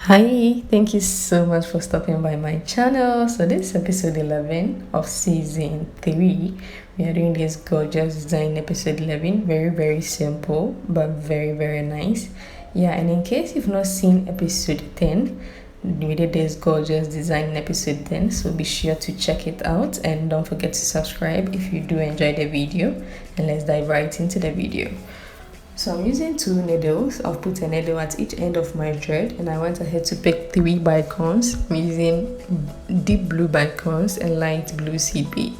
Hi, thank you so much for stopping by my channel. So this is episode 11 of season 3. We are doing this gorgeous design episode 11. Very simple but very nice. Yeah, and in case you've not seen episode 10, we did this gorgeous design in episode 10, so be sure to check it out and don't forget to subscribe if you do enjoy the video. And let's dive right into the video. So I'm using 2 needles. I've put a needle at each end of my thread, and I went ahead to pick 3 bicons. I'm using deep blue bicons and light blue seed bead.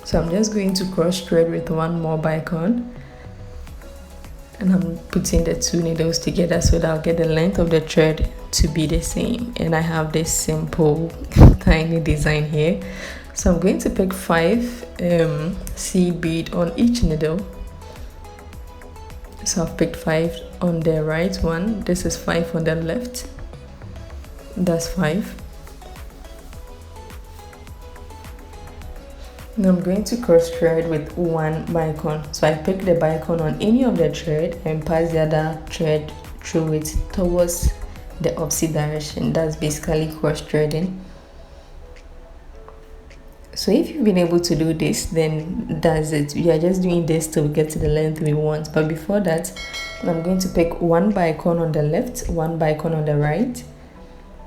So I'm just going to cross thread with 1 more bicon, and I'm putting the 2 needles together so that I'll get the length of the thread to be the same. And I have this simple tiny design here. So I'm going to pick 5 seed bead on each needle. So I've picked 5 on the right one. This is 5 on the left. That's 5. Now I'm going to cross thread with 1 bicon. So I pick the bicon on any of the thread and pass the other thread through it towards the opposite direction. That's basically cross threading. So if you've been able to do this, then that's it. We are just doing this till we get to the length we want. But before that, I'm going to pick 1 bicon on the left, 1 bicon on the right.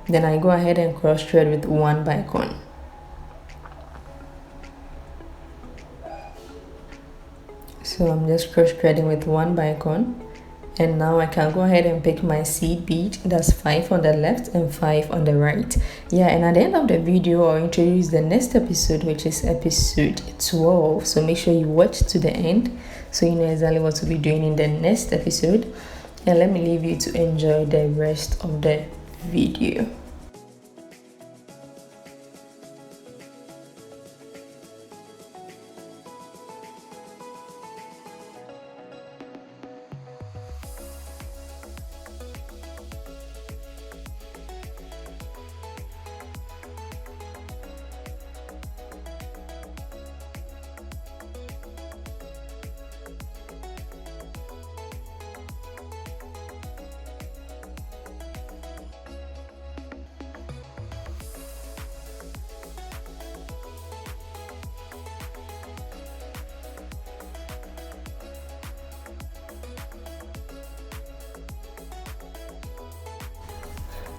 Then I go ahead and cross thread with 1 bicon. So I'm just cross threading with 1 bicon. And now I can go ahead and pick my seed bead. That's 5 on the left and 5 on the right. Yeah, and at the end of the video, I'll introduce the next episode, which is episode 12. So make sure you watch to the end so you know exactly what to be doing in the next episode. And let me leave you to enjoy the rest of the video.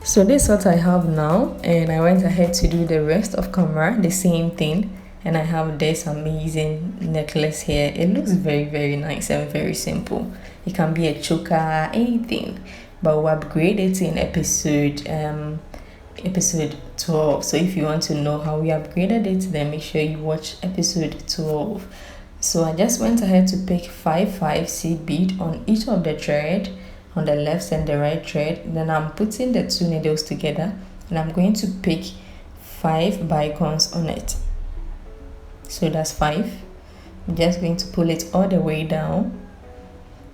So this is what I have now, and I went ahead to do the rest of camera, the same thing. And I have this amazing necklace here. It looks very nice and very simple. It can be a choker, anything, but we'll upgrade it in episode 12. So if you want to know how we upgraded it, then make sure you watch episode 12. So I just went ahead to pick 5 seed bead on each of the thread, on the left and the right thread. Then I'm putting the 2 needles together, and I'm going to pick 5 bicons on it. So that's 5. I'm just going to pull it all the way down.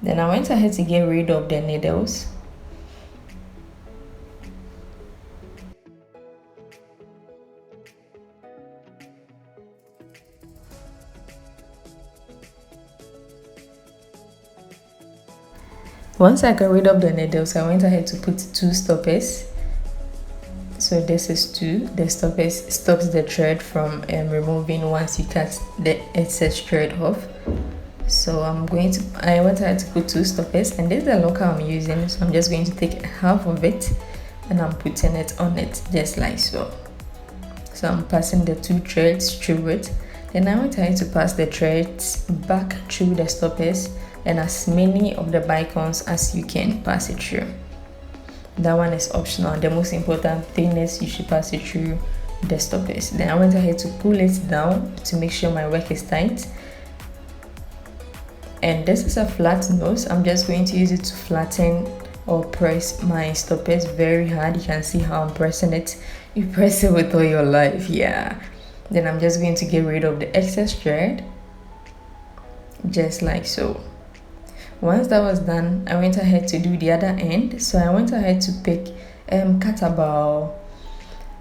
Then I went ahead to get rid of the needles. Once I got rid of the needles, I went ahead to put 2 stoppers. So this is 2. The stoppers stops the thread from removing once you cut the excess thread off. So I went ahead to put 2 stoppers, and this is the locker I'm using. So I'm just going to take half of it and I'm putting it on it just like so. So I'm passing the 2 threads through it. Then I went ahead to pass the threads back through the stoppers, and as many of the bicons as you can pass it through. That one is optional. The most important thing is you should pass it through the stoppers. Then I went ahead to pull it down to make sure my work is tight. And this is a flat nose. I'm just going to use it to flatten or press my stoppers very hard. You can see how I'm pressing it. You press it with all your life, yeah. Then I'm just going to get rid of the excess thread, just like so. Once that was done, I went ahead to do the other end. So I went ahead to pick cut about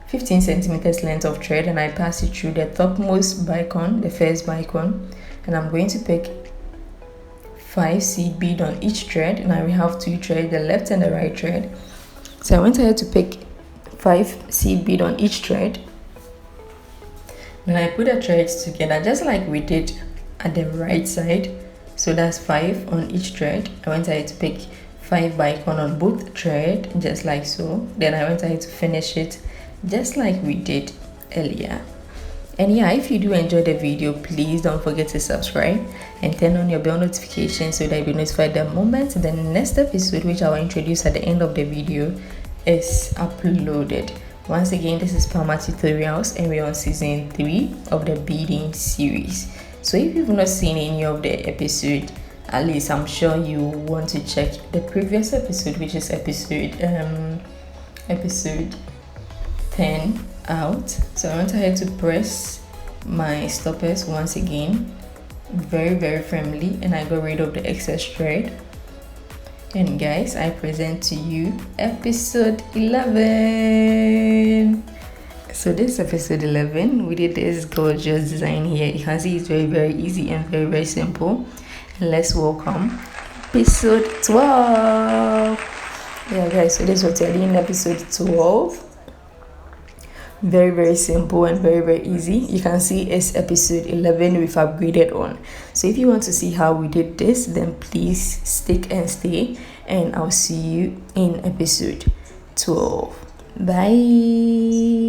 15 centimeters length of thread, and I pass it through the topmost bicon, the first bicon, and I'm going to pick 5 seed bead on each thread, and I will have 2 threads, the left and the right thread. So I went ahead to pick 5 seed bead on each thread. Then I put the threads together just like we did at the right side. So that's 5 on each thread. I went ahead to pick 5 bicon on both thread, just like so. Then I went ahead to finish it just like we did earlier. And yeah, if you do enjoy the video, please don't forget to subscribe and turn on your bell notification so that you'll be notified the moment the next episode, which I will introduce at the end of the video, is uploaded. Once again, this is Pama Tutorials and we're on season 3 of the beading series. So if you've not seen any of the episode, at least I'm sure you want to check the previous episode, which is episode 10 out. So I went ahead to press my stoppers once again very firmly, and I got rid of the excess thread. And guys, I present to you episode 11. So this episode 11, we did this gorgeous design here. You can see it's very easy and very simple. And let's welcome episode 12. Yeah guys, so this was in episode 12. Very simple and very easy. You can see it's episode 11 we've upgraded on. So if you want to see how we did this, then please stick and stay, and I'll see you in episode 12. Bye.